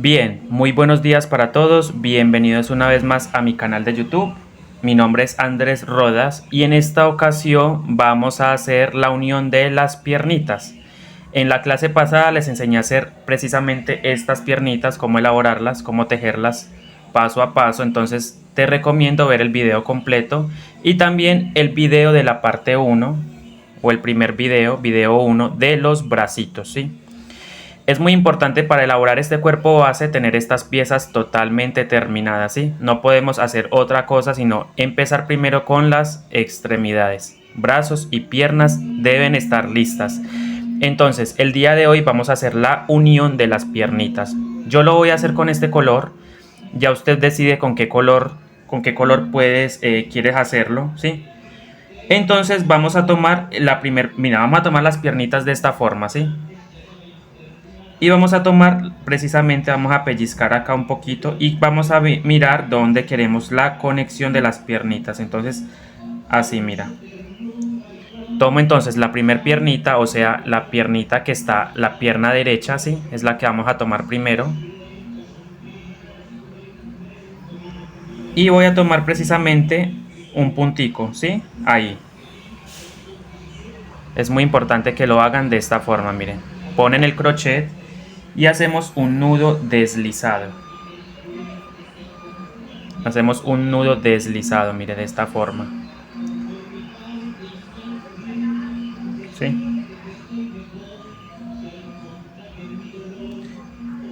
Bien, muy buenos días para todos, bienvenidos una vez más a mi canal de YouTube. Mi nombre es Andrés Rodas y en esta ocasión vamos a hacer la unión de las piernitas. En la clase pasada les enseñé a hacer precisamente estas piernitas, cómo elaborarlas, cómo tejerlas paso a paso, entonces te recomiendo ver el video completo y también el video de la parte 1 o el primer video 1 de los bracitos, ¿sí? Es muy importante para elaborar este cuerpo base tener estas piezas totalmente terminadas, ¿sí? No podemos hacer otra cosa sino empezar primero con las extremidades. Brazos y piernas deben estar listas. Entonces, el día de hoy vamos a hacer la unión de las piernitas. Yo lo voy a hacer con este color. Ya usted decide con qué color quieres hacerlo, ¿sí? Entonces vamos a tomar vamos a tomar las piernitas de esta forma, ¿sí? Y vamos a tomar, precisamente vamos a pellizcar acá un poquito y vamos a mirar dónde queremos la conexión de las piernitas. Entonces, así mira. Tomo entonces la primer piernita, o sea, la piernita que está, la pierna derecha, ¿sí? Es la que vamos a tomar primero. Y voy a tomar precisamente un puntico, ¿sí? Ahí. Es muy importante que lo hagan de esta forma, miren. Ponen el crochet y hacemos un nudo deslizado. Hacemos un nudo deslizado, mire, de esta forma. ¿Sí?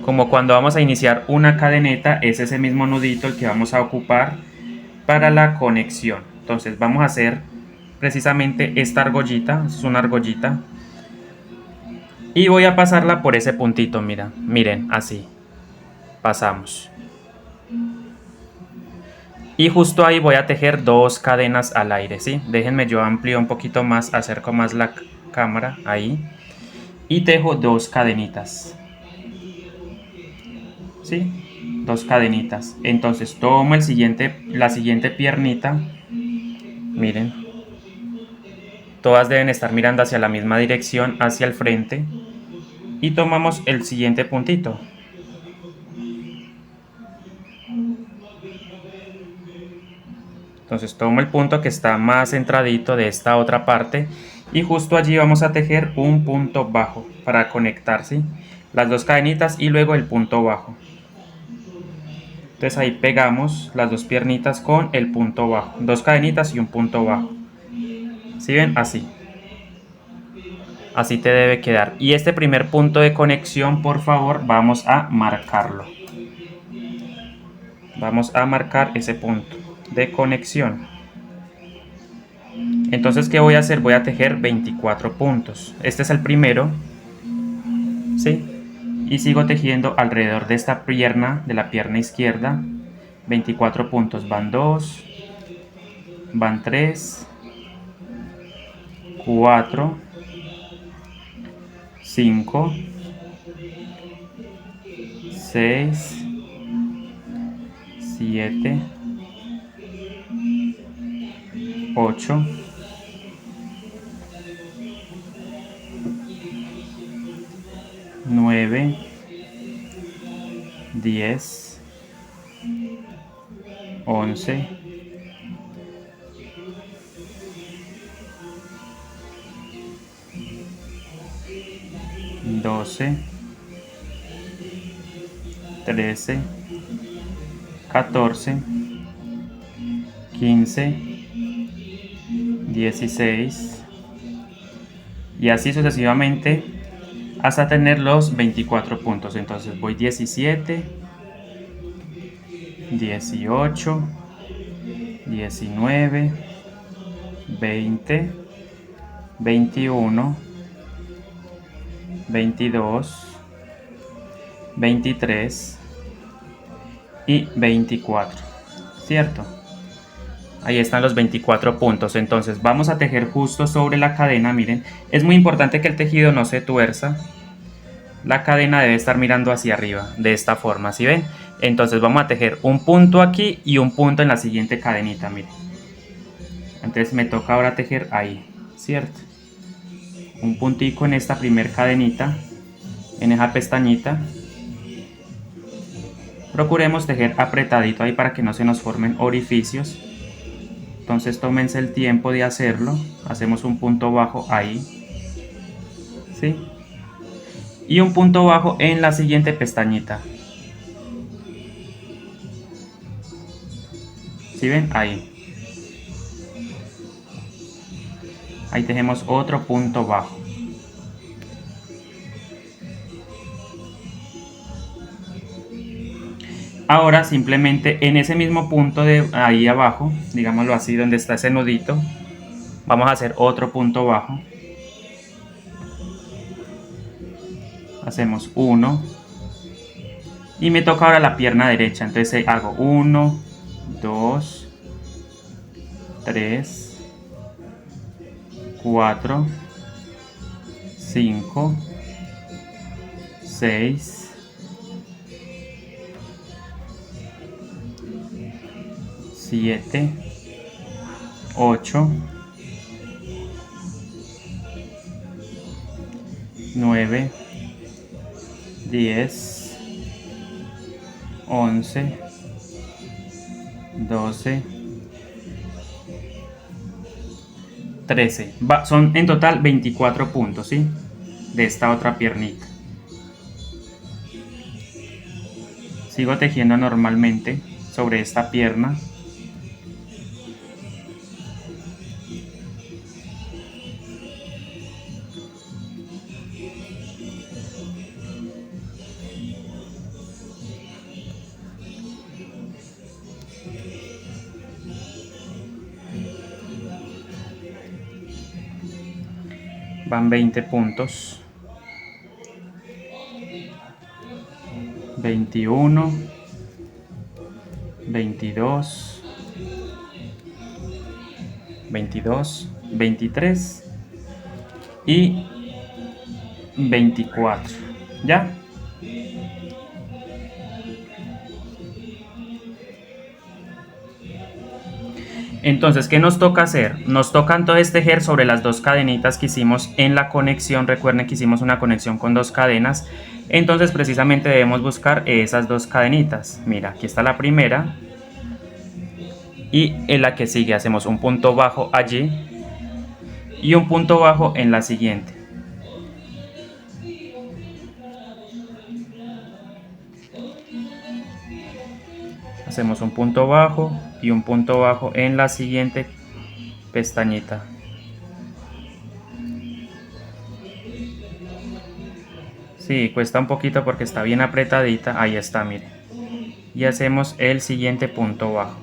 Como cuando vamos a iniciar una cadeneta, es ese mismo nudito el que vamos a ocupar para la conexión. Entonces vamos a hacer precisamente esta argollita, es una argollita. Y voy a pasarla por ese puntito, mira, miren, así. Pasamos. Y justo ahí voy a tejer dos cadenas al aire, ¿sí? Déjenme, yo amplío un poquito más, acerco más la cámara, ahí. Y tejo dos cadenitas. ¿Sí? Dos cadenitas. Entonces tomo la siguiente piernita. Miren. Todas deben estar mirando hacia la misma dirección, hacia el frente. Y tomamos el siguiente puntito. Entonces tomo el punto que está más centradito de esta otra parte y justo allí vamos a tejer un punto bajo para conectar, ¿sí? Las dos cadenitas y luego el punto bajo. Entonces ahí pegamos las dos piernitas con el punto bajo, dos cadenitas y un punto bajo. ¿Sí ven? Así. Así te debe quedar. Y este primer punto de conexión, por favor, vamos a marcarlo. Vamos a marcar ese punto de conexión. Entonces, ¿qué voy a hacer? Voy a tejer 24 puntos. Este es el primero, ¿sí? Y sigo tejiendo alrededor de esta pierna, de la pierna izquierda, 24 puntos. Van 2, van 3, 4, 5, 6, 7, 8, 9, 10, 11, 12, 13, 14, 15, 16 y así sucesivamente hasta tener los 24 puntos. Entonces voy 17, 18, 19, 20, 21, 22, 23 y 24, ¿cierto? Ahí están los 24 puntos. Entonces vamos a tejer justo sobre la cadena, miren. Es muy importante que el tejido no se tuerza. La cadena debe estar mirando hacia arriba, de esta forma, ¿sí ven? Entonces vamos a tejer un punto aquí y un punto en la siguiente cadenita, miren. Entonces me toca ahora tejer ahí, ¿cierto? Un puntico en esta primer cadenita, en esa pestañita. Procuremos tejer apretadito ahí para que no se nos formen orificios. Entonces tómense el tiempo de hacerlo. Hacemos un punto bajo ahí, ¿sí? Y un punto bajo en la siguiente pestañita. ¿Sí ven? Ahí. Ahí tenemos otro punto bajo. Ahora simplemente en ese mismo punto de ahí abajo, digámoslo así, donde está ese nudito, vamos a hacer otro punto bajo. Hacemos uno. Y me toca ahora la pierna derecha, entonces hago 1, 2, 3, 4, 5, 6, 7, 8, 9, 10, 11, 12, 13. Son en total 24 puntos, ¿sí? De esta otra piernita. Sigo tejiendo normalmente sobre esta pierna. Van 20 puntos. 21, 22, 22, 23 y 24. ¿Ya? Entonces, ¿qué nos toca hacer? Nos toca entonces tejer sobre las dos cadenitas que hicimos en la conexión. Recuerden que hicimos una conexión con dos cadenas. Entonces, precisamente debemos buscar esas dos cadenitas. Mira, aquí está la primera. Y en la que sigue hacemos un punto bajo allí. Y un punto bajo en la siguiente. Hacemos un punto bajo y un punto bajo en la siguiente pestañita. Sí, cuesta un poquito porque está bien apretadita. Ahí está, miren. Y hacemos el siguiente punto bajo.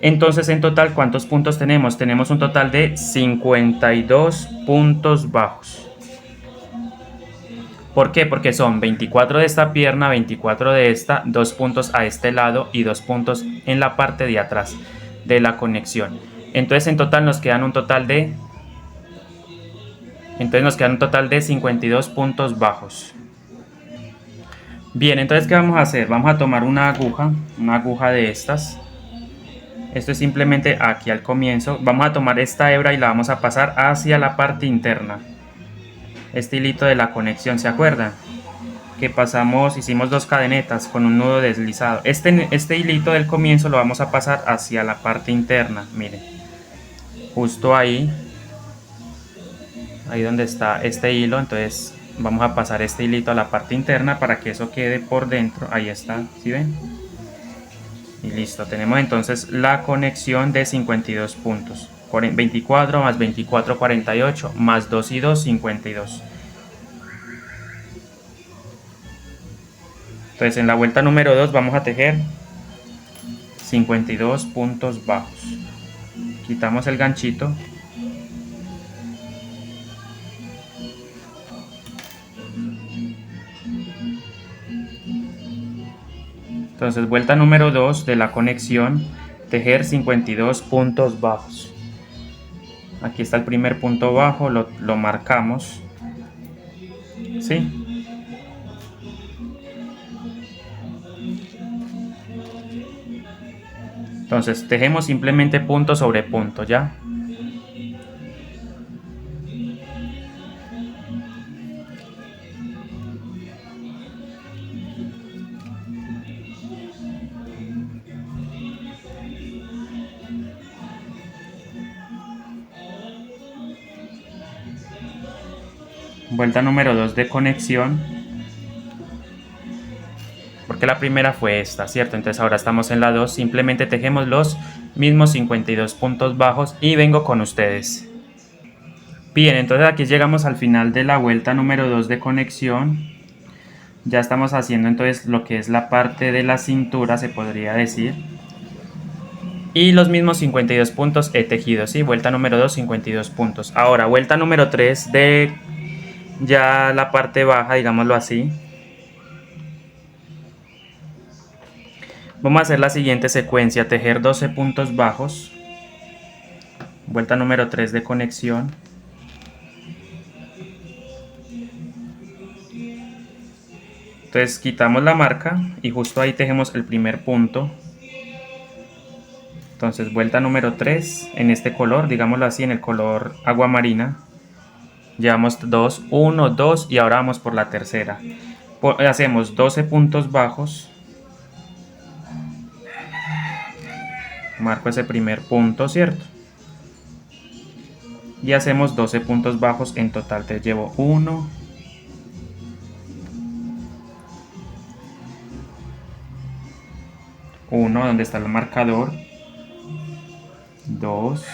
Entonces, en total, ¿cuántos puntos tenemos? Tenemos un total de 52 puntos bajos. ¿Por qué? Porque son 24 de esta pierna, 24 de esta, 2 puntos a este lado y 2 puntos en la parte de atrás de la conexión. Entonces, en total nos quedan un total de 52 puntos bajos. Bien, entonces, ¿qué vamos a hacer? Vamos a tomar una aguja de estas. Esto es simplemente aquí al comienzo. Vamos a tomar esta hebra y la vamos a pasar hacia la parte interna. Este hilito de la conexión, ¿se acuerdan? Que hicimos dos cadenetas con un nudo deslizado. Este hilito del comienzo lo vamos a pasar hacia la parte interna, miren. Justo ahí donde está este hilo, entonces vamos a pasar este hilito a la parte interna para que eso quede por dentro. Ahí está, ¿sí ven? Y listo, tenemos entonces la conexión de 52 puntos. 24 más 24, 48, más 2 y 2, 52. Entonces en la vuelta número 2 vamos a tejer 52 puntos bajos. Quitamos el ganchito. Entonces vuelta número 2 de la conexión, tejer 52 puntos bajos. Aquí está el primer punto bajo, lo marcamos, ¿sí? Entonces tejemos simplemente punto sobre punto, ¿ya? vuelta número 2 de conexión, porque la primera fue esta, ¿cierto? Entonces ahora estamos en la 2, simplemente tejemos los mismos 52 puntos bajos y vengo con ustedes. Bien, entonces aquí llegamos al final de la vuelta número 2 de conexión. Ya estamos haciendo entonces lo que es la parte de la cintura, se podría decir. Y los mismos 52 puntos he tejido, ¿sí? Vuelta número 2, 52 puntos. Ahora, vuelta número 3 de ya la parte baja, digámoslo así. Vamos a hacer la siguiente secuencia, tejer 12 puntos bajos. Vuelta número 3 de conexión. Entonces quitamos la marca y justo ahí tejemos el primer punto. Entonces vuelta número 3 en este color, digámoslo así, en el color agua marina. Llevamos 2, 1, 2 y ahora vamos por la tercera. Hacemos 12 puntos bajos. Marco ese primer punto, ¿cierto? Y hacemos 12 puntos bajos en total. Te llevo 1, 1, donde está el marcador, 2,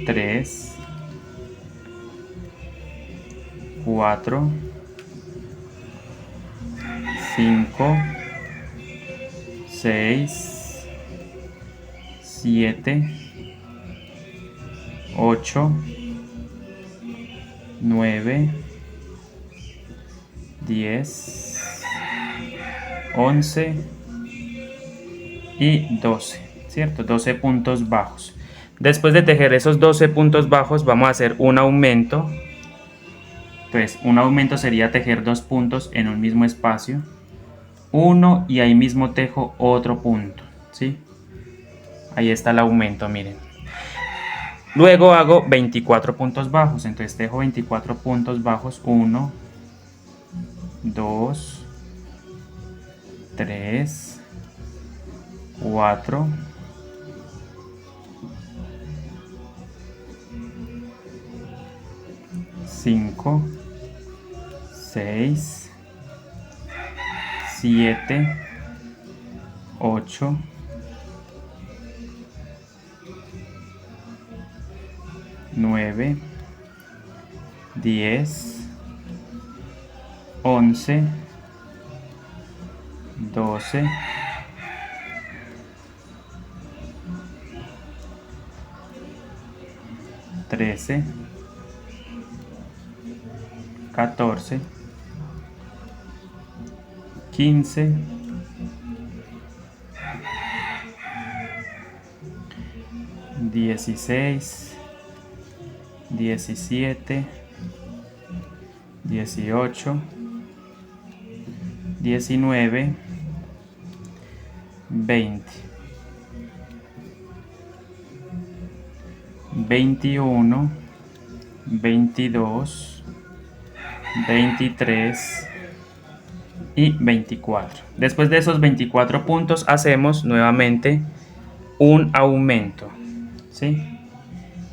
3, 4, 5, 6, 7, 8, 9, 10, 11 y 12, ¿cierto? 12 puntos bajos. Después de tejer esos 12 puntos bajos vamos a hacer un aumento. Entonces un aumento sería tejer 2 puntos en un mismo espacio. 1 y ahí mismo tejo otro punto, ¿sí? Ahí está el aumento, miren. Luego hago 24 puntos bajos, entonces tejo 24 puntos bajos, 1, 2, 3, 4, 5, 6, 7, 8, 9, 10, 11, 12, 13, 14, 15, 16, 17, 18, 19, 20, 21, 22, 23 y 24. Después de esos 24 puntos hacemos nuevamente un aumento, ¿sí?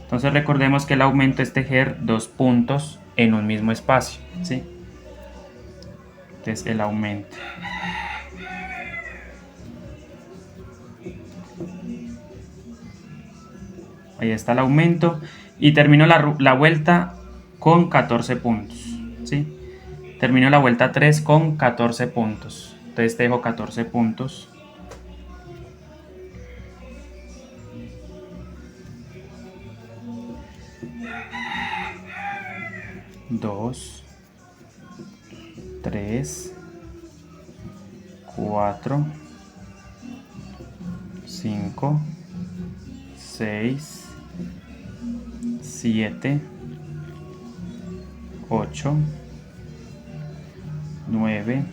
Entonces recordemos que el aumento es tejer 2 puntos en un mismo espacio, ¿sí? Entonces el aumento. Ahí está el aumento y termino la vuelta con 14 puntos, ¿sí? Termino la vuelta 3 con 14 puntos. Entonces tejo 14 puntos. Dos, 3, 4, 5, 6, 7, 8, 9,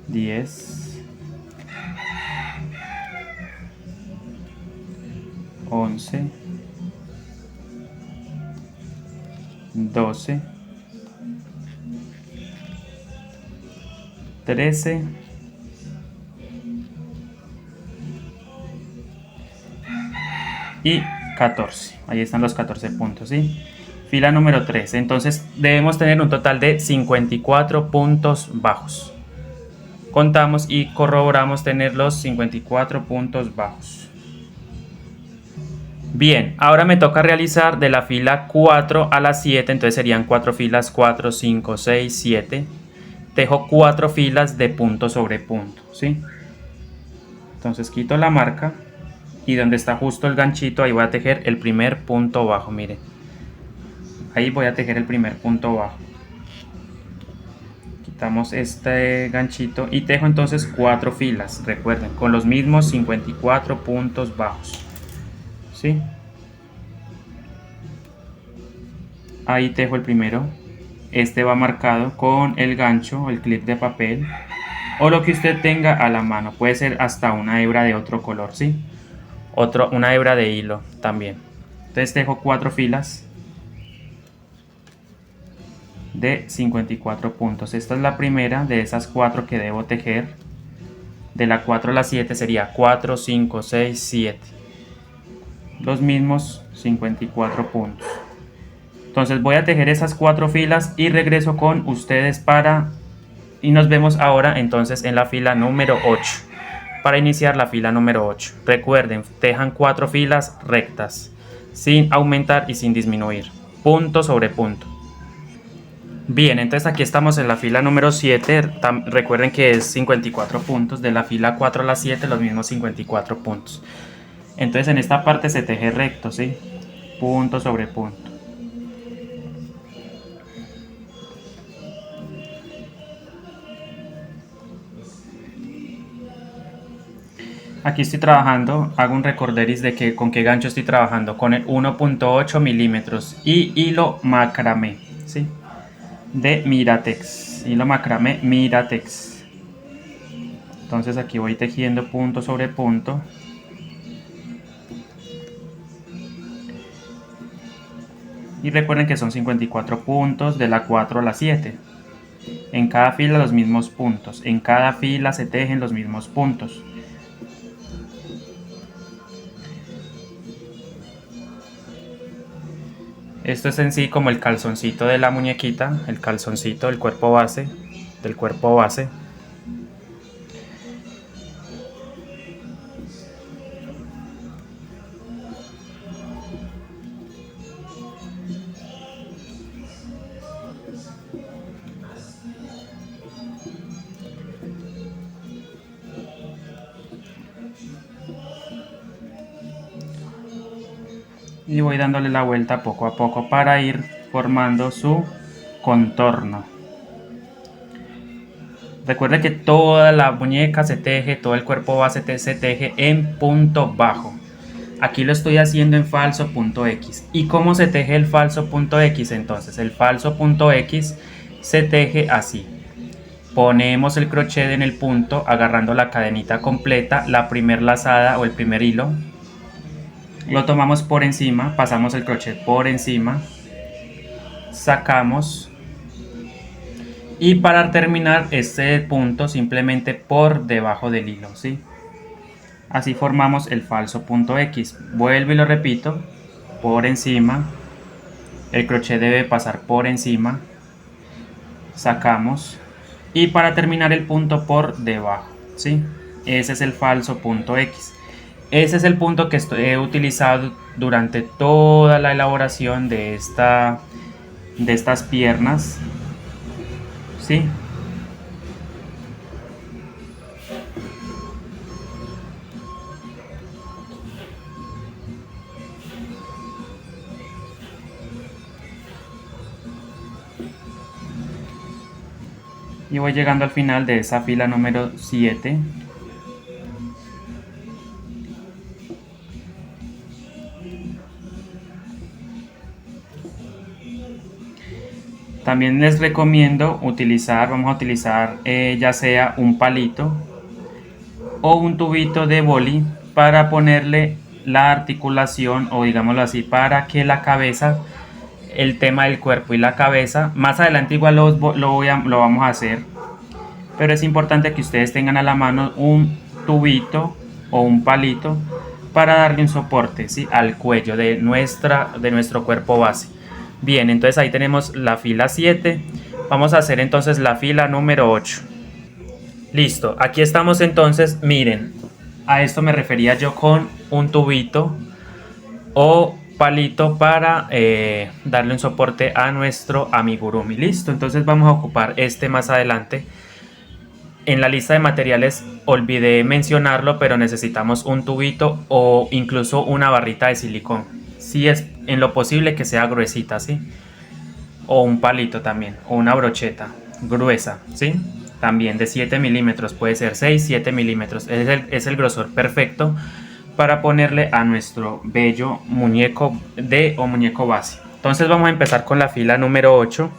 10, 11, 12, 13, y 14. Ahí están los 14 puntos, ¿sí? Fila número 3. Entonces debemos tener un total de 54 puntos bajos. Contamos y corroboramos tener los 54 puntos bajos. Bien, ahora me toca realizar de la fila 4 a la 7, entonces serían 4 filas, 4, 5, 6, 7. Tejo 4 filas de punto sobre punto, ¿sí? Entonces quito la marca y donde está justo el ganchito, ahí voy a tejer el primer punto bajo, miren. Ahí voy a tejer el primer punto bajo. Quitamos este ganchito y tejo entonces 4 filas, recuerden, con los mismos 54 puntos bajos, ¿sí? Ahí tejo el primero. Este va marcado con el gancho, el clip de papel o lo que usted tenga a la mano. Puede ser hasta una hebra de otro color, ¿sí? Una hebra de hilo también. Entonces tejo 4 filas de 54 puntos. Esta es la primera de esas 4 que debo tejer. De la 4 a la 7 sería 4, 5, 6, 7. Los mismos 54 puntos. Entonces voy a tejer esas 4 filas y regreso con ustedes y nos vemos ahora entonces en la fila número 8. Para iniciar la fila número 8. Recuerden, tejan 4 filas rectas, sin aumentar y sin disminuir. Punto sobre punto. Bien, entonces aquí estamos en la fila número 7, recuerden que es 54 puntos, de la fila 4 a la 7 los mismos 54 puntos. Entonces en esta parte se teje recto, ¿sí? Punto sobre punto. Aquí estoy trabajando, hago un recorderis de con qué gancho estoy trabajando, con el 1.8 milímetros y hilo macramé, ¿sí? De Miratex, hilo macramé Miratex. Entonces aquí voy tejiendo punto sobre punto. Y recuerden que son 54 puntos de la 4 a la 7. En cada fila los mismos puntos, en cada fila se tejen los mismos puntos. Esto es en sí como el calzoncito de la muñequita, el calzoncito del cuerpo base, y voy dándole la vuelta poco a poco para ir formando su contorno. Recuerde que toda la muñeca se teje, todo el cuerpo base se teje en punto bajo. Aquí lo estoy haciendo en falso punto X. ¿Y cómo se teje el falso punto X? Entonces el falso punto X se teje así. Ponemos el crochet en el punto agarrando la cadenita completa, la primer lazada o el primer hilo. Lo tomamos por encima, pasamos el crochet por encima, sacamos y para terminar este punto simplemente por debajo del hilo, ¿sí? Así formamos el falso punto X. Vuelvo y lo repito, por encima, el crochet debe pasar por encima, sacamos y para terminar el punto por debajo, ¿sí? Ese es el falso punto X. Ese es el punto que he utilizado durante toda la elaboración de estas piernas, ¿sí? Y voy llegando al final de esa fila número 7. También les recomiendo vamos a utilizar ya sea un palito o un tubito de boli para ponerle la articulación, o digámoslo así, para que la cabeza, el tema del cuerpo y la cabeza, más adelante igual lo vamos a hacer, pero es importante que ustedes tengan a la mano un tubito o un palito para darle un soporte, ¿sí?, al cuello de nuestro cuerpo base. Bien, entonces ahí tenemos la fila 7. Vamos a hacer entonces la fila número 8. Listo, aquí estamos entonces, miren, a esto me refería yo con un tubito o palito para darle un soporte a nuestro amigurumi. Listo, entonces vamos a ocupar este más adelante. En la lista de materiales olvidé mencionarlo, pero necesitamos un tubito o incluso una barrita de silicón. Si es en lo posible que sea gruesita, ¿sí? O un palito también, o una brocheta gruesa, ¿sí? También de 7 milímetros, puede ser 6, 7 milímetros. Es el grosor perfecto para ponerle a nuestro bello muñeco o muñeco base. Entonces vamos a empezar con la fila número 8.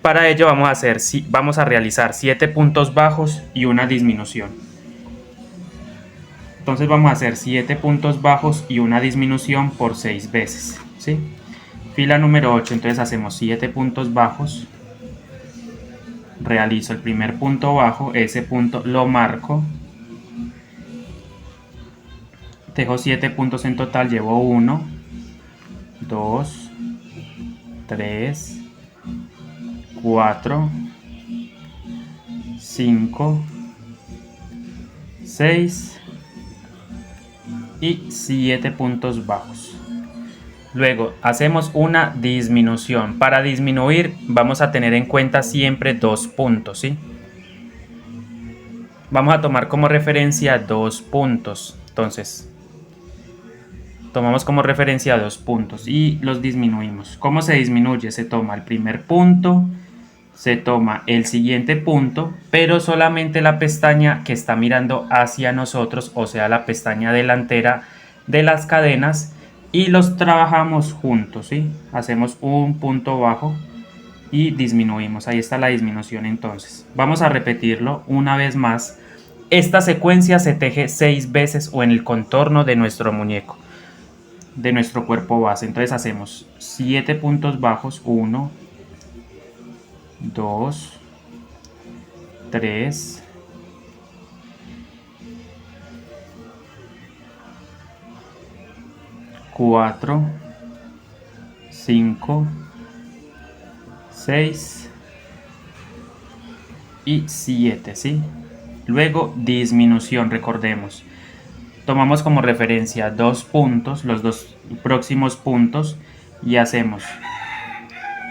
Para ello vamos a realizar 7 puntos bajos y una disminución. Entonces vamos a hacer 7 puntos bajos y una disminución por 6 veces, ¿sí? Fila número 8, entonces hacemos 7 puntos bajos. Realizo el primer punto bajo, ese punto lo marco. Tejo 7 puntos en total, llevo 1, 2, 3, 4, 5, 6 y 7 puntos bajos. Luego hacemos una disminución. Para disminuir vamos a tener en cuenta siempre 2 puntos, ¿sí? Vamos a tomar como referencia 2 puntos. Entonces, tomamos como referencia 2 puntos y los disminuimos. ¿Cómo se disminuye? Se toma el primer punto, se toma el siguiente punto, pero solamente la pestaña que está mirando hacia nosotros, o sea, la pestaña delantera de las cadenas, y los trabajamos juntos, ¿sí? Hacemos un punto bajo y disminuimos. Ahí está la disminución entonces. Vamos a repetirlo una vez más. Esta secuencia se teje 6 veces o en el contorno de nuestro muñeco, de nuestro cuerpo base. Entonces hacemos 7 puntos bajos, 1, 2, 3, 4, 5, 6 y 7, ¿sí? Luego disminución, recordemos. Tomamos como referencia 2 puntos, los 2 próximos puntos, y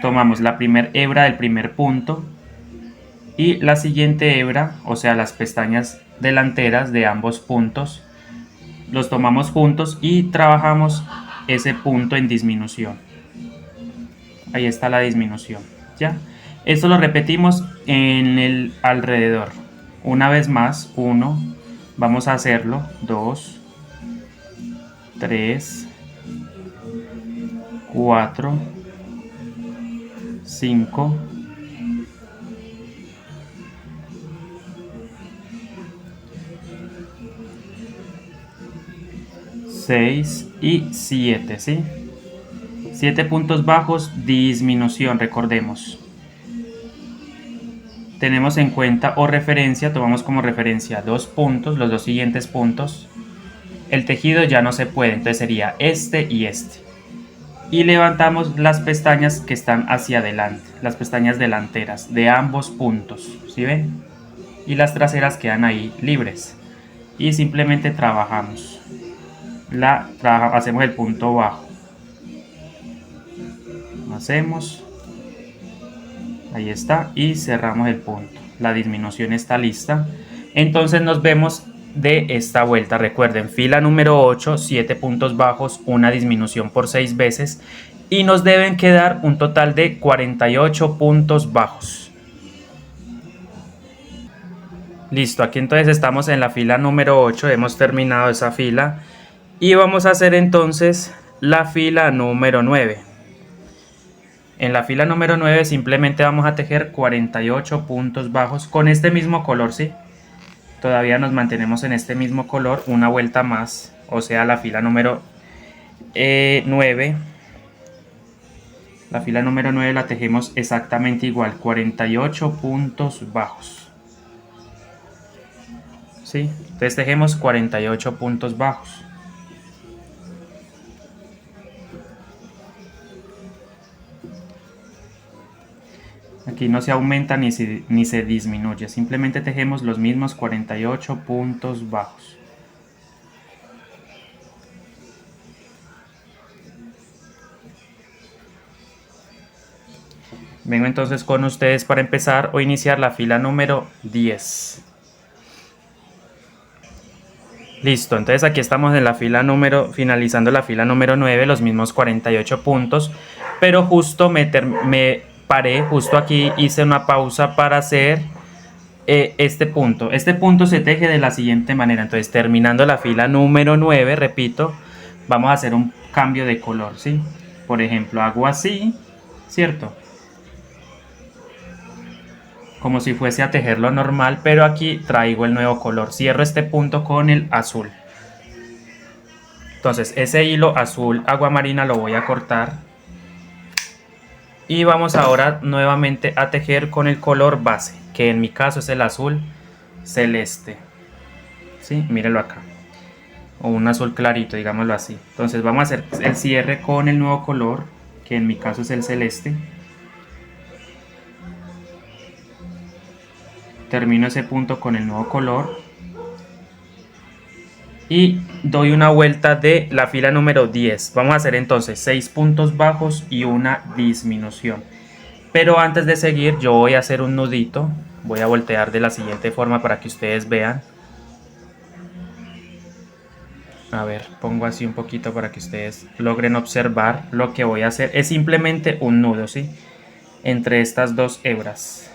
tomamos la primera hebra del primer punto y la siguiente hebra, o sea, las pestañas delanteras de ambos puntos, los tomamos juntos y trabajamos ese punto en disminución. Ahí está la disminución, ¿ya? Esto lo repetimos en el alrededor. Una vez más, 1, vamos a hacerlo, 2, 3, 4, 5, 6 y 7, ¿sí? 7 puntos bajos, disminución, recordemos. Tenemos en cuenta o referencia, tomamos como referencia 2 puntos, los 2 siguientes puntos. El tejido ya no se puede, entonces sería este y este. Y levantamos las pestañas que están hacia adelante, las pestañas delanteras de ambos puntos, ¿sí ven? Y las traseras quedan ahí libres. Y simplemente trabajamos. Hacemos el punto bajo. Hacemos. Ahí está. Y cerramos el punto. La disminución está lista. Entonces nos vemos de esta vuelta. Recuerden, fila número 8, 7 puntos bajos, una disminución por 6 veces. Y nos deben quedar un total de 48 puntos bajos. Listo, aquí entonces estamos en la fila número 8. Hemos terminado esa fila. Y vamos a hacer entonces la fila número 9. En la fila número 9 simplemente vamos a tejer 48 puntos bajos con este mismo color, ¿sí? Todavía nos mantenemos en este mismo color una vuelta más, o sea, la fila número 9. La fila número 9 la tejemos exactamente igual, 48 puntos bajos. ¿Sí? Entonces tejemos 48 puntos bajos. Aquí no se aumenta ni se disminuye, simplemente tejemos los mismos 48 puntos bajos. Vengo entonces con ustedes para empezar o iniciar la fila número 10. Listo, entonces aquí estamos en la fila finalizando la fila número 9, los mismos 48 puntos, pero justo me paré, justo aquí hice una pausa para hacer este punto. Este punto se teje de la siguiente manera, entonces terminando la fila número 9, repito, vamos a hacer un cambio de color, ¿sí? Por ejemplo, hago así, ¿cierto? Como si fuese a tejerlo normal, pero aquí traigo el nuevo color. Cierro este punto con el azul. Entonces ese hilo azul agua marina lo voy a cortar. Y vamos ahora nuevamente a tejer con el color base, que en mi caso es el azul celeste. ¿Sí? Mírenlo acá. O un azul clarito, digámoslo así. Entonces vamos a hacer el cierre con el nuevo color, que en mi caso es el celeste. Termino ese punto con el nuevo color y doy una vuelta de la fila número 10. Vamos a hacer entonces 6 puntos bajos y una disminución. Pero antes de seguir yo voy a hacer un nudito. Voy a voltear de la siguiente forma para que ustedes vean. A ver, pongo así un poquito para que ustedes logren observar. Lo que voy a hacer es simplemente un nudo, ¿sí? Entre estas dos hebras.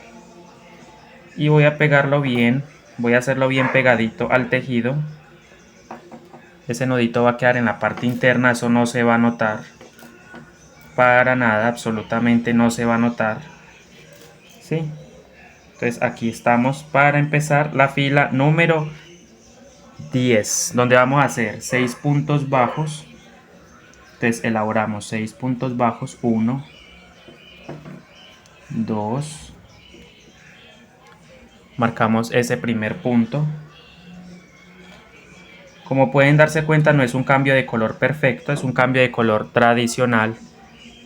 Y voy a pegarlo bien, voy a hacerlo bien pegadito al tejido. Ese nudito va a quedar en la parte interna, eso no se va a notar. Para nada, absolutamente no se va a notar. ¿Sí? Entonces aquí estamos para empezar la fila número 10, donde vamos a hacer 6 puntos bajos. Entonces elaboramos 6 puntos bajos, 1, 2, marcamos ese primer punto. Como pueden darse cuenta, no es un cambio de color perfecto, es un cambio de color tradicional.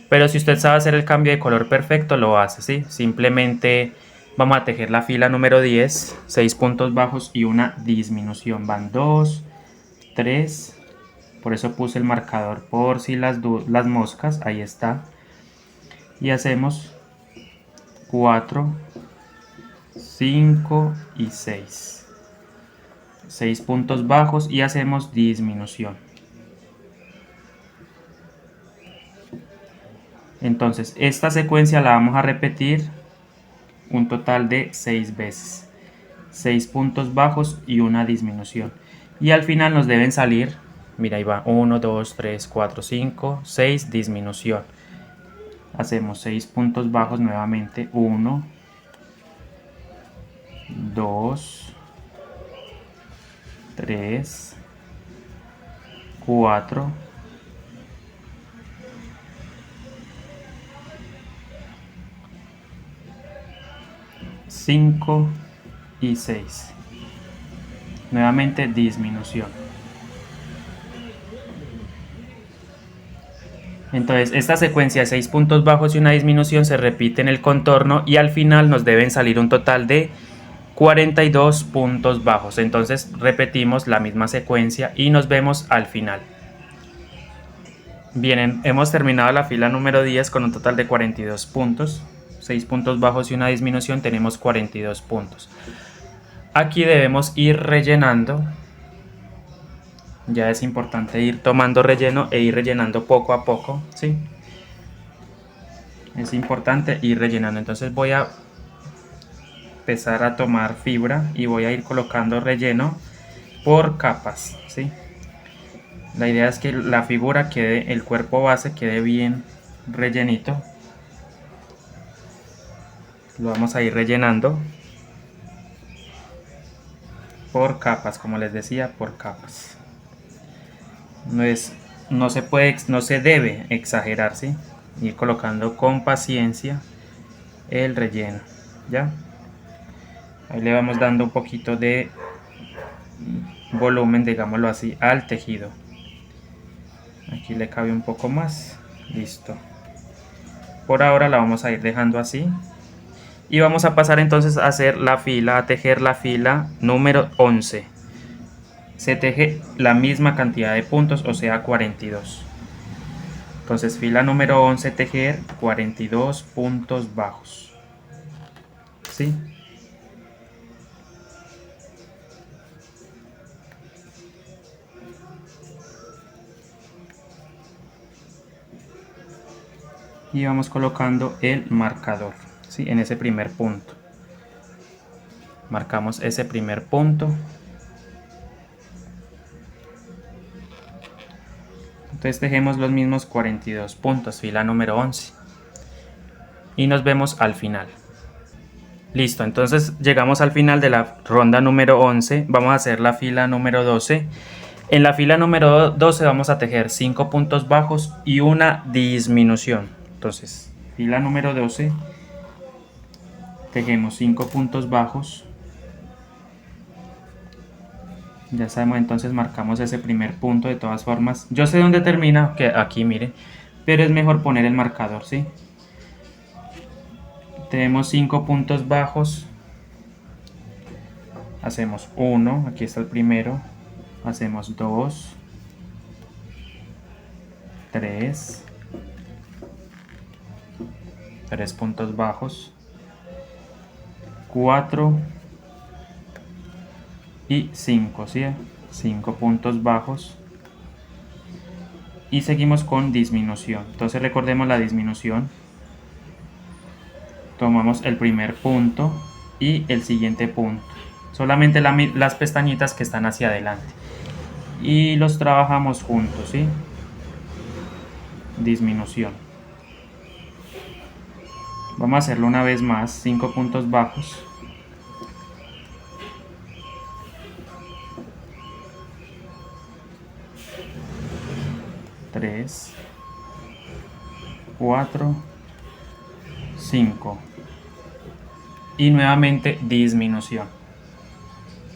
Pero si usted sabe hacer el cambio de color perfecto, lo hace, ¿sí? Simplemente vamos a tejer la fila número 10, 6 puntos bajos y una disminución. Van 2, 3, por eso puse el marcador por si las moscas, ahí está. Y hacemos 4, 5 y 6. 6 puntos bajos y hacemos disminución. Entonces esta secuencia la vamos a repetir un total de 6 veces. 6 puntos bajos y una disminución. Y al final nos deben salir, mira ahí va, 1, 2, 3, 4, 5, 6, disminución. Hacemos 6 puntos bajos nuevamente, 1, 2, 3, 4, 5 y 6. Nuevamente disminución. Entonces esta secuencia de 6 puntos bajos y una disminución se repite en el contorno y al final nos deben salir un total de 42 puntos bajos. Entonces repetimos la misma secuencia y nos vemos al final. Bien, hemos terminado la fila número 10 con un total de 42 puntos. 6 puntos bajos y una disminución, tenemos 42 puntos. Aquí debemos ir rellenando. Ya es importante ir tomando relleno e ir rellenando poco a poco, ¿sí? Es importante ir rellenando. Entonces voy a empezar a tomar fibra y voy a ir colocando relleno por capas, ¿sí? La idea es que la figura quede, el cuerpo base quede bien rellenito. Lo vamos a ir rellenando por capas, como les decía, por capas. No se debe exagerar, ¿sí? Ir colocando con paciencia el relleno, ¿ya? Ahí le vamos dando un poquito de volumen, digámoslo así, al tejido. Aquí le cabe un poco más, listo. Por ahora la vamos a ir dejando así. Y vamos a pasar entonces a hacer la fila, a tejer la fila número 11. Se teje la misma cantidad de puntos, o sea 42. Entonces fila número 11, tejer 42 puntos bajos. ¿Sí? Y vamos colocando el marcador, ¿sí? En ese primer punto. Marcamos ese primer punto. Entonces tejemos los mismos 42 puntos, fila número 11. Y nos vemos al final. Listo, entonces llegamos al final de la ronda número 11. Vamos a hacer la fila número 12. En la fila número 12 vamos a tejer 5 puntos bajos y una disminución. Entonces, fila número 12, tejemos 5 puntos bajos. Ya sabemos, entonces marcamos ese primer punto. De todas formas, yo sé dónde termina, que aquí mire, pero es mejor poner el marcador, ¿sí? Tenemos 5 puntos bajos, hacemos 1, aquí está el primero, hacemos 2, 3 puntos bajos, 4 y 5, ¿sí? 5 puntos bajos y seguimos con disminución. Entonces recordemos la disminución. Tomamos el primer punto y el siguiente punto, solamente las pestañitas que están hacia adelante, y los trabajamos juntos, ¿sí? Disminución. Vamos a hacerlo una vez más, 5 puntos bajos, tres, 4, 5 y nuevamente disminución.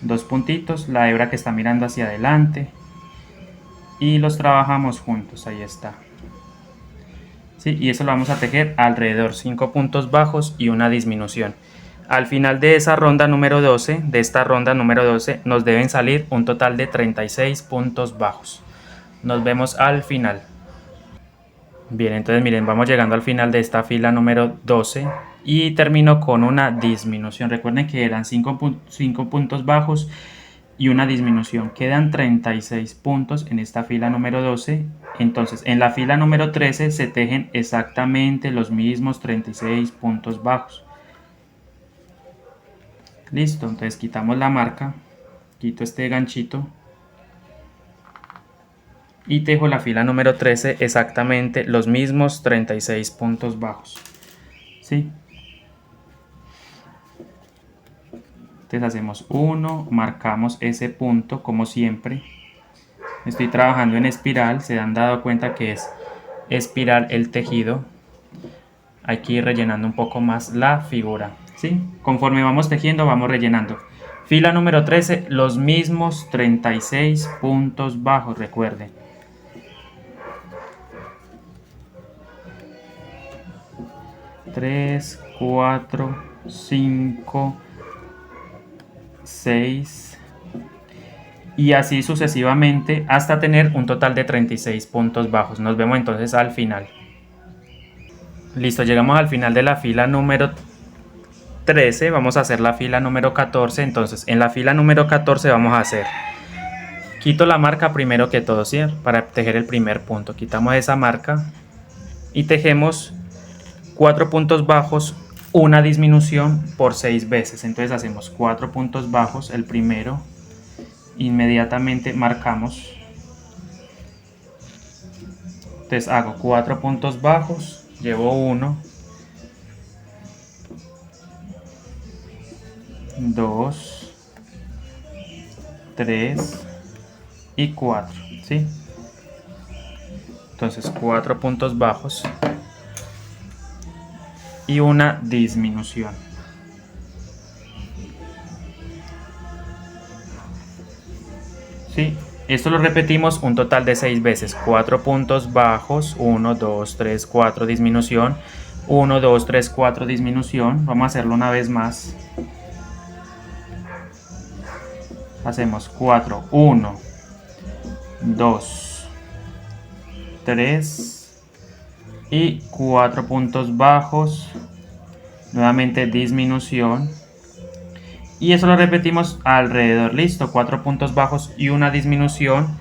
2 puntitos, la hebra que está mirando hacia adelante, y los trabajamos juntos, ahí está. ¿Sí? Y eso lo vamos a tejer alrededor, 5 puntos bajos y una disminución. Al final de esa ronda número 12, de esta ronda número 12, nos deben salir un total de 36 puntos bajos. Nos vemos al final. Bien, entonces miren, vamos llegando al final de esta fila número 12 y termino con una disminución. Recuerden que eran 5 puntos bajos y una disminución. Quedan 36 puntos en esta fila número 12. Entonces en la fila número 13 se tejen exactamente los mismos 36 puntos bajos. Listo, entonces quitamos la marca, quito este ganchito y tejo la fila número 13 exactamente los mismos 36 puntos bajos, ¿sí? Entonces hacemos 1, marcamos ese punto como siempre. Estoy trabajando en espiral, se han dado cuenta que es espiral el tejido. Hay que ir rellenando un poco más la figura, ¿sí? Conforme vamos tejiendo vamos rellenando. Fila número 13, los mismos 36 puntos bajos, recuerden. Tres, 4, 5, 6 y así sucesivamente hasta tener un total de 36 puntos bajos. Nos vemos entonces al final. Listo, llegamos al final de la fila número 13, vamos a hacer la fila número 14. Entonces en la fila número 14 vamos a hacer, quito la marca primero que todo, ¿sí? Para tejer el primer punto, quitamos esa marca y tejemos 4 puntos bajos, una disminución por 6 veces. Entonces hacemos 4 puntos bajos, el primero, inmediatamente marcamos. Entonces hago 4 puntos bajos, llevo 1, 2, 3 y 4, ¿sí? Entonces 4 puntos bajos y una disminución. ¿Sí? Esto lo repetimos un total de 6 veces. 4 puntos bajos, 1, 2, 3, 4, disminución, 1, 2, 3, 4, disminución. Vamos a hacerlo una vez más. Hacemos 4, 1, 2, 3 y 4 puntos bajos. Nuevamente disminución. Y eso lo repetimos alrededor. Listo, 4 puntos bajos y una disminución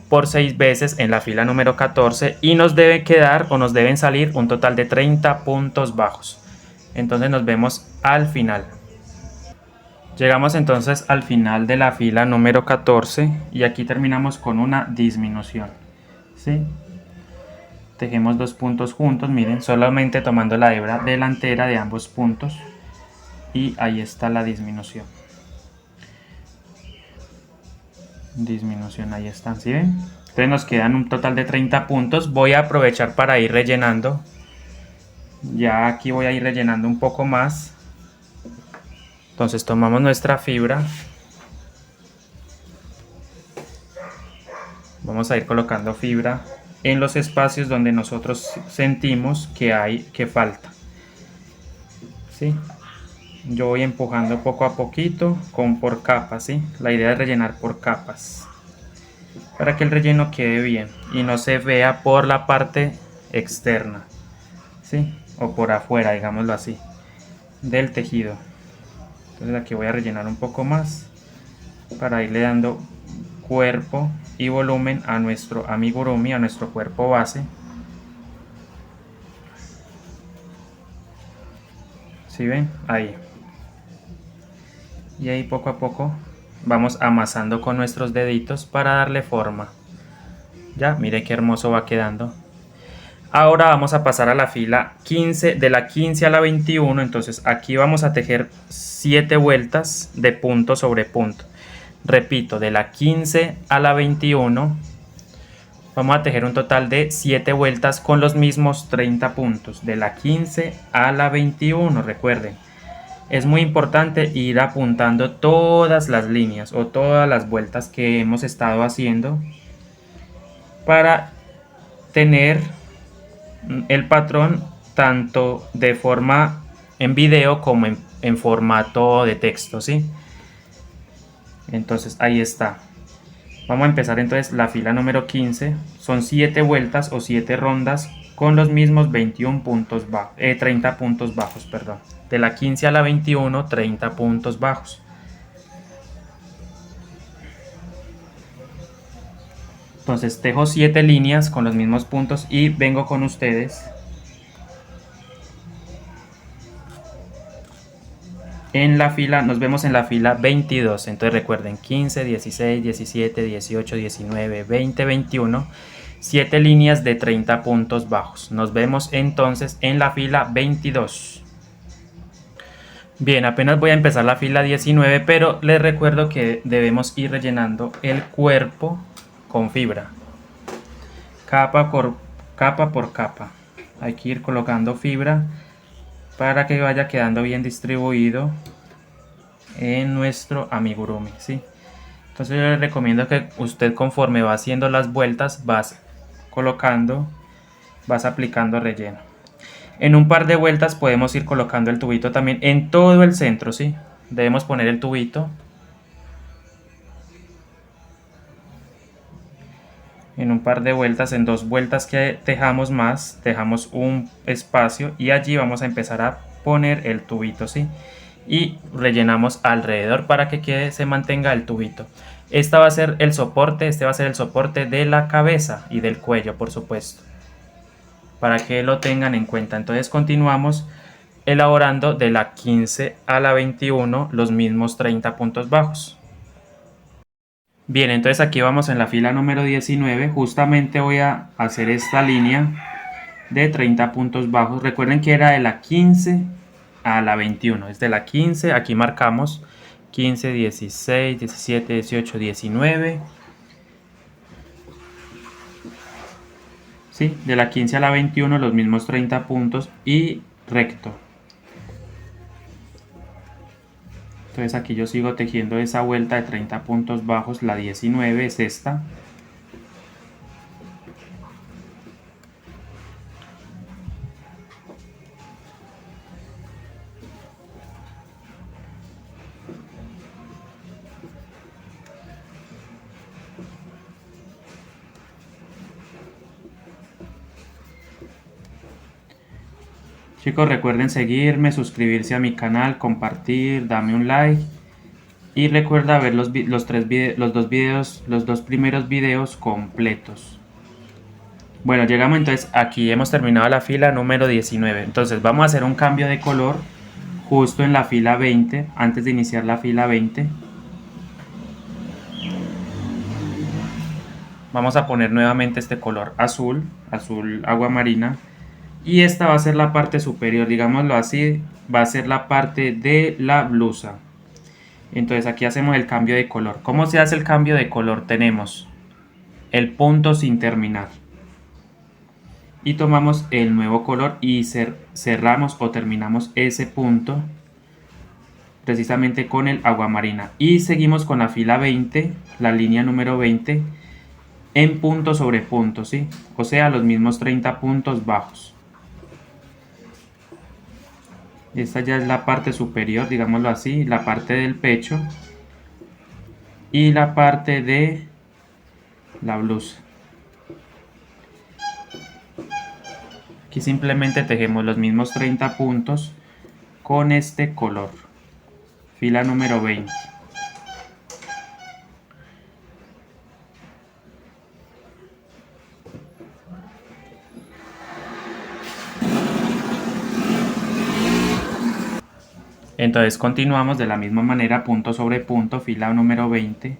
por 6 veces en la fila número 14 y nos debe quedar o nos deben salir un total de 30 puntos bajos. Entonces nos vemos al final. Llegamos entonces al final de la fila número 14 y aquí terminamos con una disminución, ¿sí? Tejemos dos puntos juntos, miren, solamente tomando la hebra delantera de ambos puntos y ahí está la disminución. Disminución, ahí están, ¿sí ven? Entonces nos quedan un total de 30 puntos. Voy a aprovechar para ir rellenando. Ya aquí voy a ir rellenando un poco más. Entonces tomamos nuestra fibra. Vamos a ir colocando fibra en los espacios donde nosotros sentimos que falta. ¿Sí? Yo voy empujando poco a poquito por capas, ¿sí? La idea es rellenar por capas para que el relleno quede bien y no se vea por la parte externa, ¿sí? O por afuera, digámoslo así, del tejido. Entonces aquí voy a rellenar un poco más para irle dando cuerpo y volumen a nuestro amigurumi, a nuestro cuerpo base. ¿Sí ven? Ahí. Y ahí poco a poco vamos amasando con nuestros deditos para darle forma. Ya, mire qué hermoso va quedando. Ahora vamos a pasar a la fila 15, de la 15 a la 21. Entonces aquí vamos a tejer 7 vueltas de punto sobre punto. Repito, de la 15 a la 21 vamos a tejer un total de 7 vueltas con los mismos 30 puntos. De la 15 a la 21, recuerden. Es muy importante ir apuntando todas las líneas o todas las vueltas que hemos estado haciendo para tener el patrón tanto de forma en video como en formato de texto, ¿sí? Entonces ahí está. Vamos a empezar entonces la fila número 15. Son 7 vueltas o 7 rondas con los mismos 21 puntos bajos, 30 puntos bajos, perdón. De la 15 a la 21, 30 puntos bajos. Entonces tejo 7 líneas con los mismos puntos y vengo con ustedes en la fila, nos vemos en la fila 22. Entonces recuerden 15, 16, 17, 18, 19, 20, 21, 7 líneas de 30 puntos bajos. Nos vemos entonces en la fila 22. Bien, apenas voy a empezar la fila 19, pero les recuerdo que debemos ir rellenando el cuerpo con fibra, capa por capa. Hay que ir colocando fibra para que vaya quedando bien distribuido en nuestro amigurumi, ¿sí? Entonces yo les recomiendo que usted, conforme va haciendo las vueltas, vas aplicando relleno. En un par de vueltas podemos ir colocando el tubito también en todo el centro, ¿sí? Debemos poner el tubito en un par de vueltas. En 2 vueltas que tejamos más, dejamos un espacio y allí vamos a empezar a poner el tubito, ¿sí? Y rellenamos alrededor para que se mantenga el tubito. Este va a ser el soporte de la cabeza y del cuello, por supuesto, para que lo tengan en cuenta. Entonces continuamos elaborando de la 15 a la 21 los mismos 30 puntos bajos. Bien, entonces aquí vamos en la fila número 19. Justamente voy a hacer esta línea de 30 puntos bajos. Recuerden que era de la 15 a la 21. Es de la 15, aquí marcamos 15, 16, 17, 18, 19. ¿Sí? De la 15 a la 21 los mismos 30 puntos y recto. Entonces aquí yo sigo tejiendo esa vuelta de 30 puntos bajos. La 19 es esta. Chicos, recuerden seguirme, suscribirse a mi canal, compartir, dame un like. Y recuerda ver los dos primeros videos completos. Bueno, llegamos entonces aquí, hemos terminado la fila número 19. Entonces vamos a hacer un cambio de color justo en la fila 20, antes de iniciar la fila 20. Vamos a poner nuevamente este color azul, azul agua marina. Y esta va a ser la parte superior, digámoslo así, va a ser la parte de la blusa. Entonces aquí hacemos el cambio de color. ¿Cómo se hace el cambio de color? Tenemos el punto sin terminar. Y tomamos el nuevo color y cerramos o terminamos ese punto precisamente con el agua marina. Y seguimos con la fila 20, la línea número 20, en punto sobre punto, ¿sí? O sea, los mismos 30 puntos bajos. Esta ya es la parte superior, digámoslo así, la parte del pecho y la parte de la blusa. Aquí simplemente tejemos los mismos 30 puntos con este color. Fila número 20. Entonces continuamos de la misma manera, punto sobre punto, fila número 20,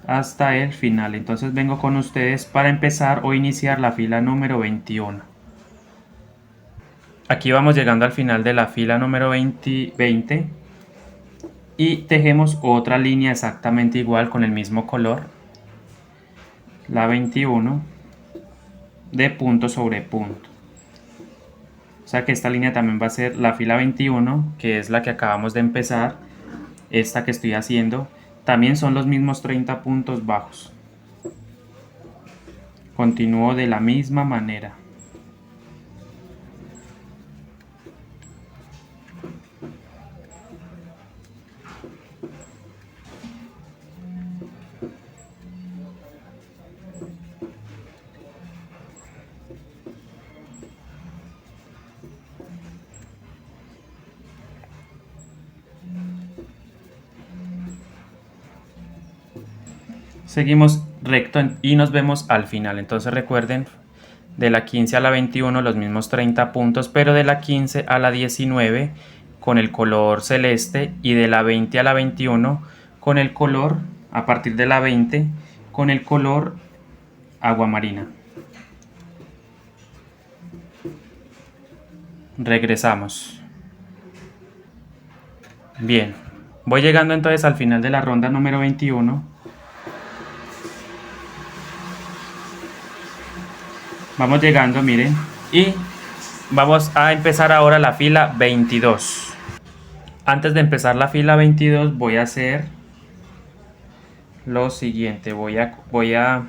hasta el final. Entonces vengo con ustedes para empezar o iniciar la fila número 21. Aquí vamos llegando al final de la fila número 20 y tejemos otra línea exactamente igual con el mismo color, la 21, de punto sobre punto. O sea que esta línea también va a ser la fila 21, que es la que acabamos de empezar. Esta que estoy haciendo también son los mismos 30 puntos bajos. Continúo de la misma manera. Seguimos recto y nos vemos al final. Entonces recuerden, de la 15 a la 21 los mismos 30 puntos, pero de la 15 a la 19 con el color celeste y de la 20 a la 21 con el color, a partir de la 20, con el color agua marina. Regresamos. Bien, voy llegando entonces al final de la ronda número 21. Vamos llegando, miren, y vamos a empezar ahora la fila 22. Antes de empezar la fila 22 voy a hacer lo siguiente. Voy a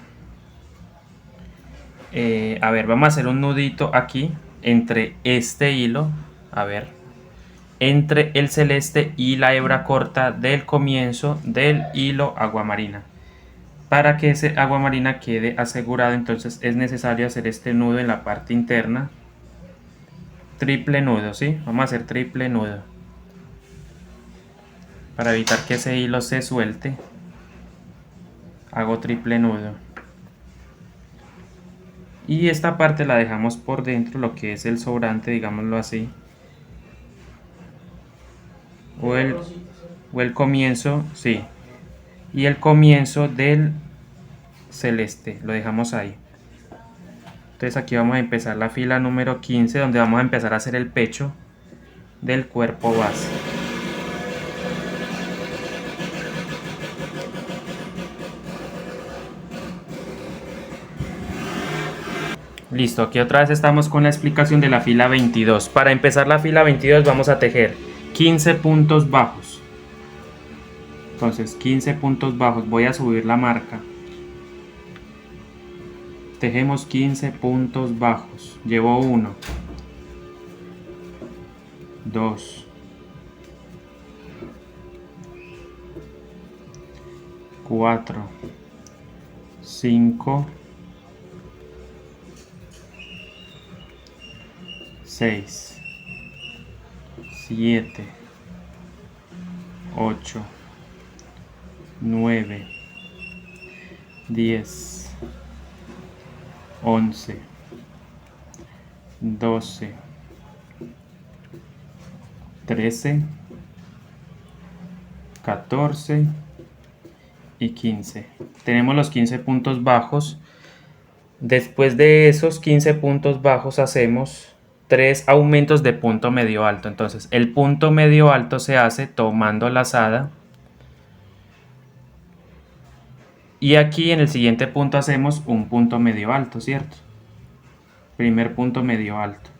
ver, vamos a hacer un nudito aquí entre este hilo, a ver, entre el celeste y la hebra corta del comienzo del hilo agua marina. Para que ese agua marina quede asegurado, entonces es necesario hacer este nudo en la parte interna. Triple nudo, ¿sí? Vamos a hacer triple nudo. Para evitar que ese hilo se suelte, hago triple nudo. Y esta parte la dejamos por dentro, lo que es el sobrante, digámoslo así. O el comienzo, sí. Y el comienzo del celeste, lo dejamos ahí. Entonces aquí vamos a empezar la fila número 15, donde vamos a empezar a hacer el pecho del cuerpo base. Listo, aquí otra vez estamos con la explicación de la fila 22. Para empezar la fila 22 vamos a tejer 15 puntos bajos. Entonces 15 puntos bajos, voy a subir la marca. Tejemos 15 puntos bajos. Llevo 1, 2, 4, 5, 6, 7, 8, 9, 10, 11, 12, 13, 14 y 15. Tenemos los 15 puntos bajos. Después de esos 15 puntos bajos hacemos 3 aumentos de punto medio alto. Entonces el punto medio alto se hace tomando lazada. Y aquí en el siguiente punto hacemos un punto medio alto, ¿cierto? Primer punto medio alto.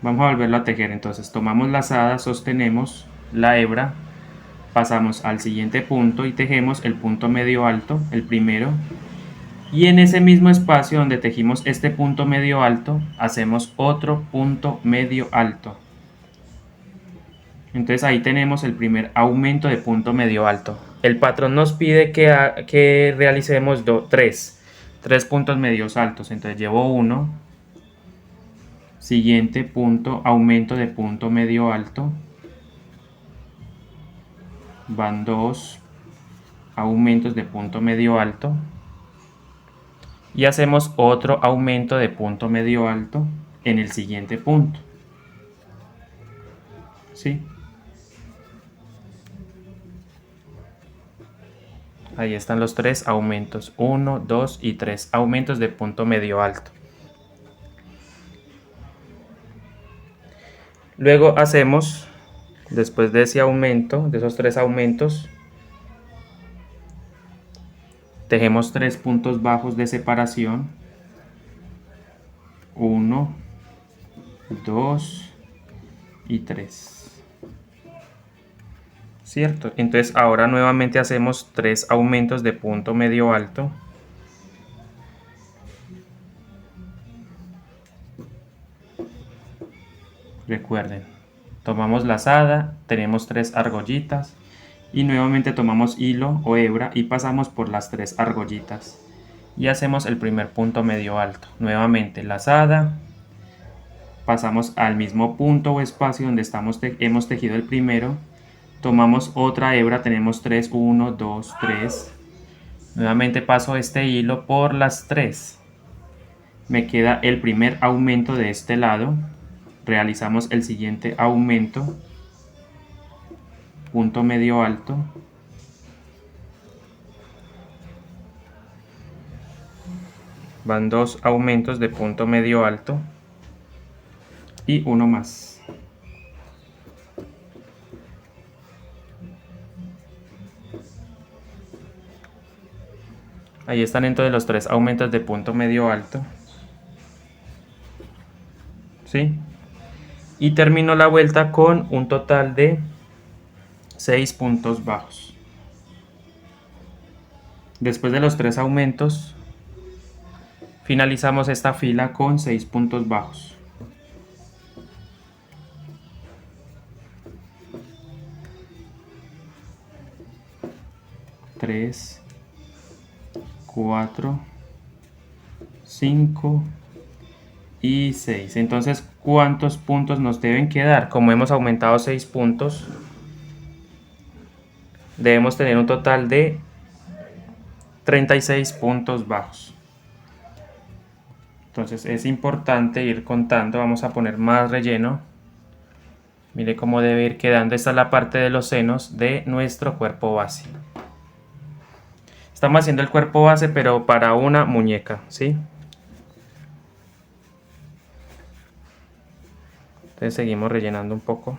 Vamos a volverlo a tejer. Entonces tomamos lazada, sostenemos la hebra, pasamos al siguiente punto y tejemos el punto medio alto, el primero. Y en ese mismo espacio donde tejimos este punto medio alto, hacemos otro punto medio alto. Entonces ahí tenemos el primer aumento de punto medio alto. El patrón nos pide que realicemos 3 puntos medios altos. Entonces llevo 1, siguiente punto, aumento de punto medio alto. Van 2 aumentos de punto medio alto. Y hacemos otro aumento de punto medio alto en el siguiente punto. ¿Sí? Ahí están los 3 aumentos, 1, 2 y 3 aumentos de punto medio alto. Luego hacemos, después de ese aumento, de esos 3 aumentos, tejemos 3 puntos bajos de separación. 1, 2 y 3. ¿Cierto? Entonces ahora nuevamente hacemos 3 aumentos de punto medio alto. Recuerden, tomamos lazada, tenemos 3 argollitas y nuevamente tomamos hilo o hebra y pasamos por las 3 argollitas y hacemos el primer punto medio alto. Nuevamente lazada, pasamos al mismo punto o espacio donde hemos tejido el primero. Tomamos otra hebra, tenemos 3, 1, 2, 3. Nuevamente paso este hilo por las 3. Me queda el primer aumento de este lado. Realizamos el siguiente aumento. Punto medio alto. Van 2 aumentos de punto medio alto. Y uno más. Ahí están entonces los 3 aumentos de punto medio alto. ¿Sí? Y termino la vuelta con un total de 6 puntos bajos. Después de los 3 aumentos, finalizamos esta fila con 6 puntos bajos. Tres, 4, 5 y 6. Entonces, ¿cuántos puntos nos deben quedar? Como hemos aumentado 6 puntos, debemos tener un total de 36 puntos bajos. Entonces es importante ir contando. Vamos a poner más relleno. Mire cómo debe ir quedando. Esta es la parte de los senos de nuestro cuerpo base. Estamos haciendo el cuerpo base, pero para una muñeca, ¿sí? Entonces seguimos rellenando un poco.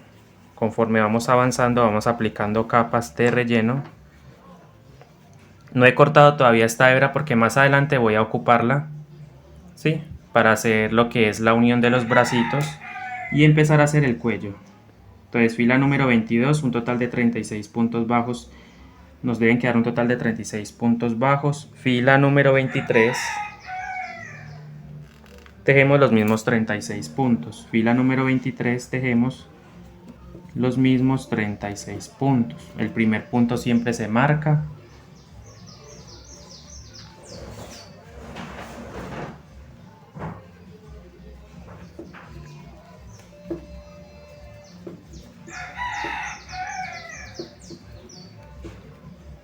Conforme vamos avanzando, vamos aplicando capas de relleno. No he cortado todavía esta hebra porque más adelante voy a ocuparla, ¿sí? Para hacer lo que es la unión de los bracitos y empezar a hacer el cuello. Entonces fila número 22, un total de 36 puntos bajos. Nos deben quedar un total de 36 puntos bajos. Fila número 23. Tejemos los mismos 36 puntos. Fila número 23 tejemos los mismos 36 puntos. El primer punto siempre se marca.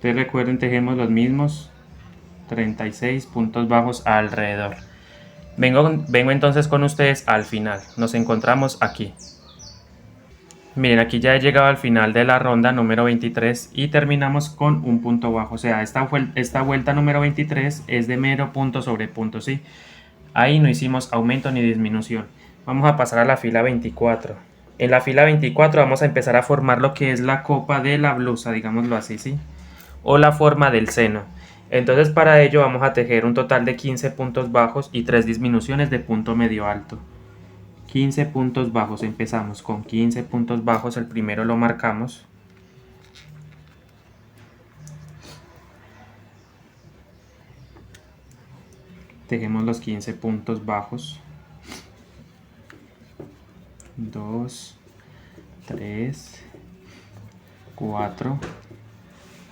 Entonces recuerden, tejemos los mismos 36 puntos bajos alrededor. Vengo entonces con ustedes al final. Nos encontramos aquí. Miren, aquí ya he llegado al final de la ronda número 23 y terminamos con un punto bajo. O sea, esta vuelta número 23 es de mero punto sobre punto, ¿sí? Ahí no hicimos aumento ni disminución. Vamos a pasar a la fila 24. En la fila 24 vamos a empezar a formar lo que es la copa de la blusa, digámoslo así, ¿sí? O la forma del seno. Entonces para ello vamos a tejer un total de 15 puntos bajos y 3 disminuciones de punto medio alto. 15 puntos bajos, empezamos con 15 puntos bajos, el primero lo marcamos. Tejemos los 15 puntos bajos. 2, 3, 4,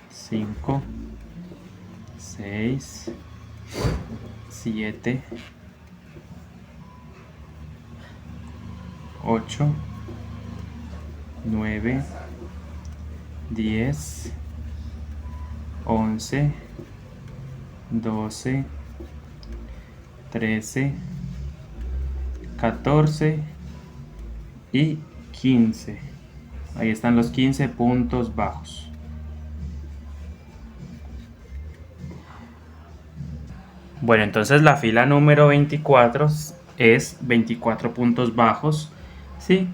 5, 6, 7, 8, 9, 10, 11, 12, 13, 14 y 15. Ahí están los 15 puntos bajos. Bueno, entonces la fila número 24 es 24 puntos bajos, ¿sí?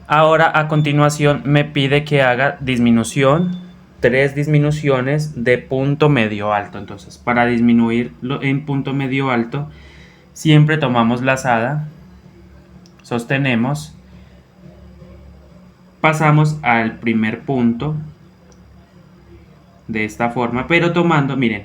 Ahora a continuación me pide que haga disminución, 3 disminuciones de punto medio alto. Entonces para disminuirlo en punto medio alto siempre tomamos lazada, sostenemos, pasamos al primer punto de esta forma, pero tomando, miren,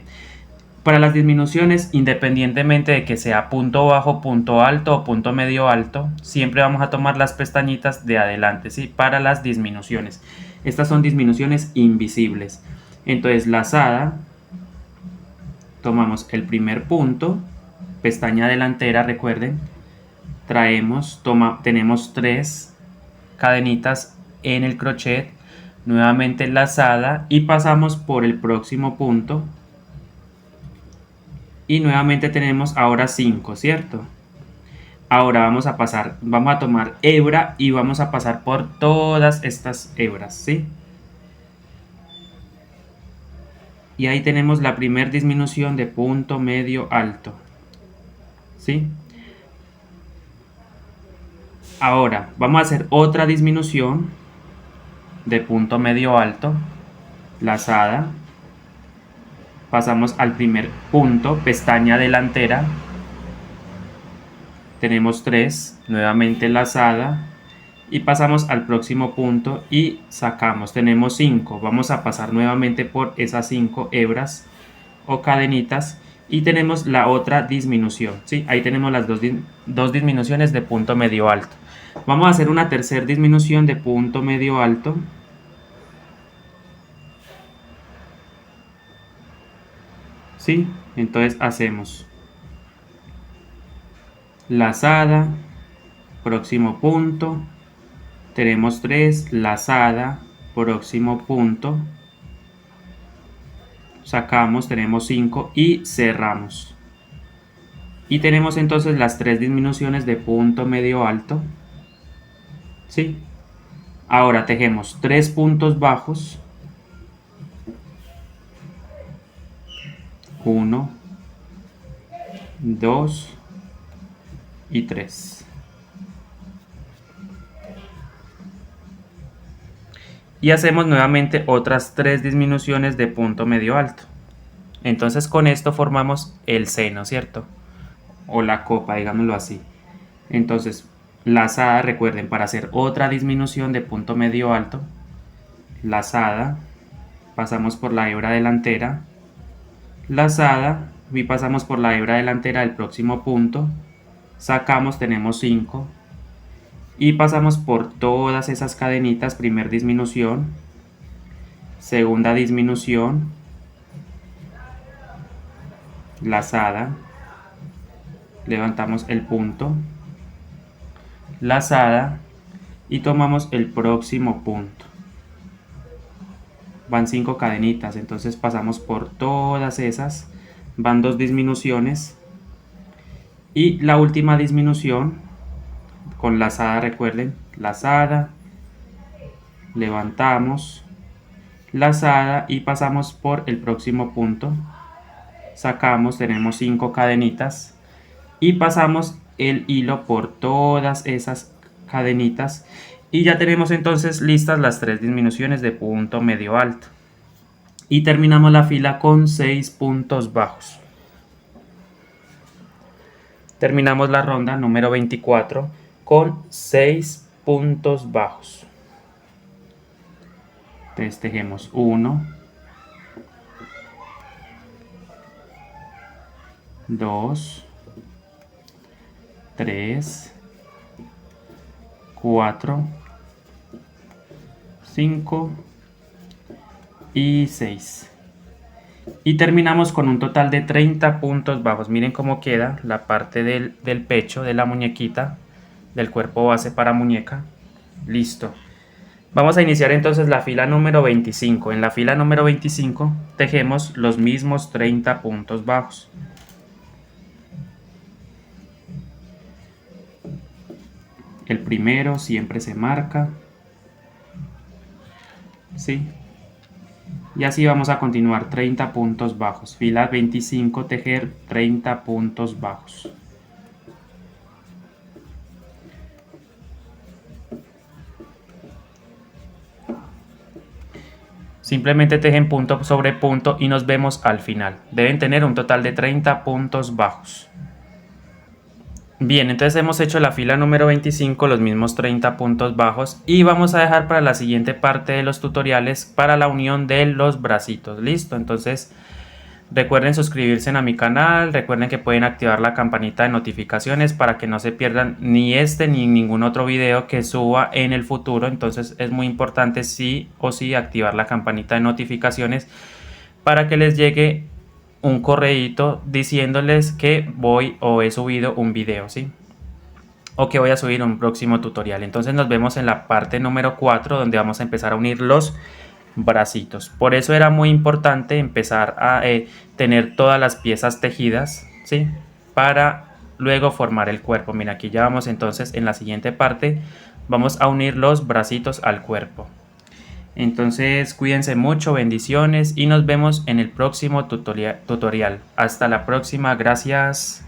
para las disminuciones, independientemente de que sea punto bajo, punto alto o punto medio alto, siempre vamos a tomar las pestañitas de adelante, ¿sí? Para las disminuciones. Estas son disminuciones invisibles. Entonces, lazada, tomamos el primer punto, pestaña delantera, recuerden, tenemos 3 cadenitas en el crochet, nuevamente lazada y pasamos por el próximo punto. Y nuevamente tenemos ahora 5, ¿cierto? Ahora vamos a tomar hebra y vamos a pasar por todas estas hebras, ¿sí? Y ahí tenemos la primera disminución de punto medio alto, ¿sí? Ahora vamos a hacer otra disminución de punto medio alto, lazada. Pasamos al primer punto, pestaña delantera. Tenemos 3, nuevamente lazada. Y pasamos al próximo punto y sacamos. Tenemos 5. Vamos a pasar nuevamente por esas 5 hebras o cadenitas. Y tenemos la otra disminución, ¿sí? Ahí tenemos las dos disminuciones de punto medio alto. Vamos a hacer una tercera disminución de punto medio alto. ¿Sí? Entonces hacemos lazada, próximo punto, tenemos 3, lazada, próximo punto, sacamos, tenemos 5 y cerramos. Y tenemos entonces las 3 disminuciones de punto medio alto, ¿sí? Ahora tejemos 3 puntos bajos, 1, 2 y 3. Y hacemos nuevamente otras 3 disminuciones de punto medio alto. Entonces con esto formamos el seno, ¿cierto? O la copa, digámoslo así. Entonces, lazada, recuerden, para hacer otra disminución de punto medio alto, lazada, pasamos por la hebra delantera, lazada y pasamos por la hebra delantera del próximo punto, sacamos, tenemos 5 y pasamos por todas esas cadenitas, primer disminución, segunda disminución, lazada, levantamos el punto, lazada y tomamos el próximo punto. van 5 cadenitas, entonces pasamos por todas esas, van 2 disminuciones y la última disminución con lazada, recuerden, lazada, levantamos, lazada y pasamos por el próximo punto, sacamos, tenemos 5 cadenitas y pasamos el hilo por todas esas cadenitas y ya tenemos entonces listas las 3 disminuciones de punto medio alto y terminamos la fila con 6 puntos bajos. Terminamos la ronda número 24 con 6 puntos bajos. Entonces tejemos 1, 2, 3, 4, 5 y 6. Y terminamos con un total de 30 puntos bajos. Miren cómo queda la parte del pecho de la muñequita, del cuerpo base para muñeca. Listo. Vamos a iniciar entonces la fila número 25. En la fila número 25 tejemos los mismos 30 puntos bajos. El primero siempre se marca, ¿sí? Y así vamos a continuar 30 puntos bajos. Fila 25, tejer 30 puntos bajos. Simplemente tejen punto sobre punto y nos vemos al final. Deben tener un total de 30 puntos bajos. Bien, entonces hemos hecho la fila número 25, los mismos 30 puntos bajos y vamos a dejar para la siguiente parte de los tutoriales para la unión de los bracitos. Listo, entonces recuerden suscribirse a mi canal, recuerden que pueden activar la campanita de notificaciones para que no se pierdan ni este ni ningún otro video que suba en el futuro. Entonces es muy importante sí o sí activar la campanita de notificaciones para que les llegue un correíto diciéndoles que voy o he subido un video, ¿sí? O que voy a subir un próximo tutorial. Entonces nos vemos en la parte número 4 donde vamos a empezar a unir los bracitos. Por eso era muy importante empezar a tener todas las piezas tejidas, ¿sí? Para luego formar el cuerpo. Mira, aquí ya vamos entonces en la siguiente parte. Vamos a unir los bracitos al cuerpo. Entonces cuídense mucho, bendiciones y nos vemos en el próximo tutorial. Hasta la próxima, gracias.